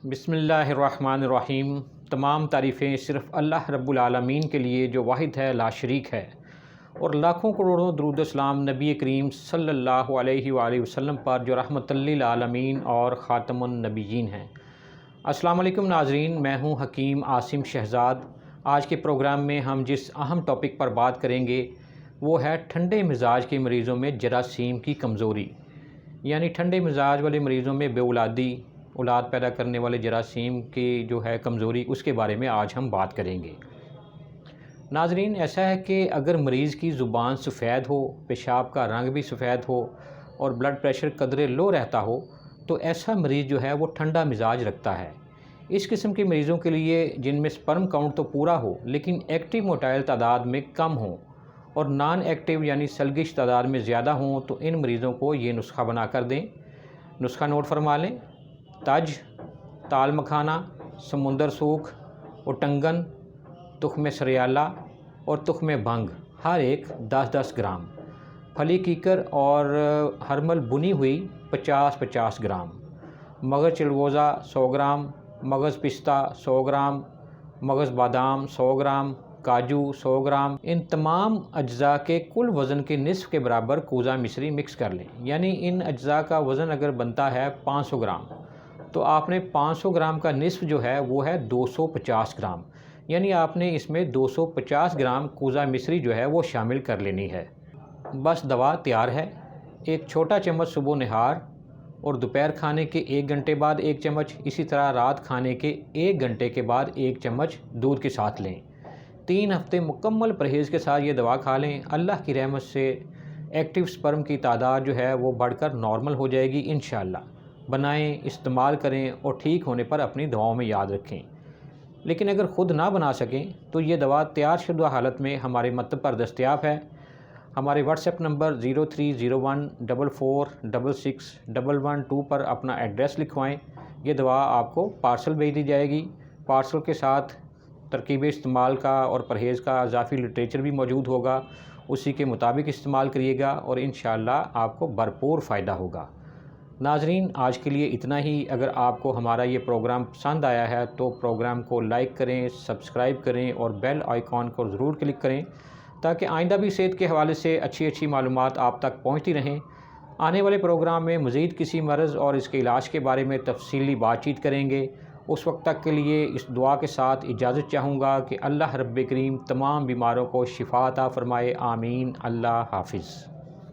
بسم اللہ الرحمن الرحیم۔ تمام تعریفیں صرف اللہ رب العالمین کے لیے جو واحد ہے، لا شریک ہے، اور لاکھوں کروڑوں درود و سلام نبی کریم صلی اللہ علیہ وآلہ وسلم پر جو رحمت للعالمین اور خاتم النبیین ہیں۔ السلام علیکم ناظرین، میں ہوں حکیم عاصم شہزاد۔ آج کے پروگرام میں ہم جس اہم ٹاپک پر بات کریں گے وہ ہے ٹھنڈے مزاج کے مریضوں میں جراثیم کی کمزوری، یعنی ٹھنڈے مزاج والے مریضوں میں بے اولادی، اولاد پیدا کرنے والے جراثیم کی جو ہے کمزوری، اس کے بارے میں آج ہم بات کریں گے۔ ناظرین، ایسا ہے کہ اگر مریض کی زبان سفید ہو، پیشاب کا رنگ بھی سفید ہو اور بلڈ پریشر قدرے لو رہتا ہو تو ایسا مریض جو ہے وہ ٹھنڈا مزاج رکھتا ہے۔ اس قسم کے مریضوں کے لیے جن میں سپرم کاؤنٹ تو پورا ہو لیکن ایکٹیو موٹائل تعداد میں کم ہوں اور نان ایکٹیو یعنی سلگش تعداد میں زیادہ ہوں تو ان مریضوں کو یہ نسخہ بنا کر دیں۔ نسخہ نوٹ فرما لیں: تج، تال مکھانہ، سمندر سوکھ، اٹنگن، تخم سریالہ اور تخم بھنگ ہر ایک 10-10 گرام، پھلی کیکر اور ہرمل بنی ہوئی 50-50 گرام، مغز چلغوزہ 100 گرام، مغز پستہ 100 گرام، مغز بادام 100 گرام، کاجو 100 گرام۔ ان تمام اجزاء کے کل وزن کے نصف کے برابر کوزہ مصری مکس کر لیں، یعنی ان اجزاء کا وزن اگر بنتا ہے 500 گرام تو آپ نے 500 گرام کا نصف جو ہے وہ ہے 250 گرام، یعنی آپ نے اس میں 250 گرام کوزہ مصری جو ہے وہ شامل کر لینی ہے۔ بس دوا تیار ہے۔ ایک چھوٹا چمچ صبح نہار اور دوپہر کھانے کے 1 گھنٹے بعد 1 چمچ، اسی طرح رات کھانے کے 1 گھنٹے کے بعد 1 چمچ دودھ کے ساتھ لیں۔ 3 ہفتے مکمل پرہیز کے ساتھ یہ دوا کھا لیں۔ اللہ کی رحمت سے ایکٹیو سپرم کی تعداد جو ہے وہ بڑھ کر نارمل ہو جائے گی انشاءاللہ۔ بنائیں، استعمال کریں اور ٹھیک ہونے پر اپنی دواؤں میں یاد رکھیں۔ لیکن اگر خود نہ بنا سکیں تو یہ دوا تیار شدہ حالت میں ہمارے مکتب پر دستیاب ہے۔ ہمارے واٹس ایپ نمبر 030144661112 پر اپنا ایڈریس لکھوائیں۔ یہ دوا آپ کو پارسل بھیج دی جائے گی۔ پارسل کے ساتھ ترکیب استعمال کا اور پرہیز کا اضافی لٹریچر بھی موجود ہوگا، اسی کے مطابق استعمال کریے گا اور انشاءاللہ آپ کو بھرپور فائدہ ہوگا۔ ناظرین، آج کے لیے اتنا ہی۔ اگر آپ کو ہمارا یہ پروگرام پسند آیا ہے تو پروگرام کو لائک کریں، سبسکرائب کریں اور بیل آئیکن کو ضرور کلک کریں تاکہ آئندہ بھی صحت کے حوالے سے اچھی معلومات آپ تک پہنچتی رہیں۔ آنے والے پروگرام میں مزید کسی مرض اور اس کے علاج کے بارے میں تفصیلی بات چیت کریں گے۔ اس وقت تک کے لیے اس دعا کے ساتھ اجازت چاہوں گا کہ اللہ رب کریم تمام بیماروں کو شفا عطا فرمائے، آمین۔ اللہ حافظ۔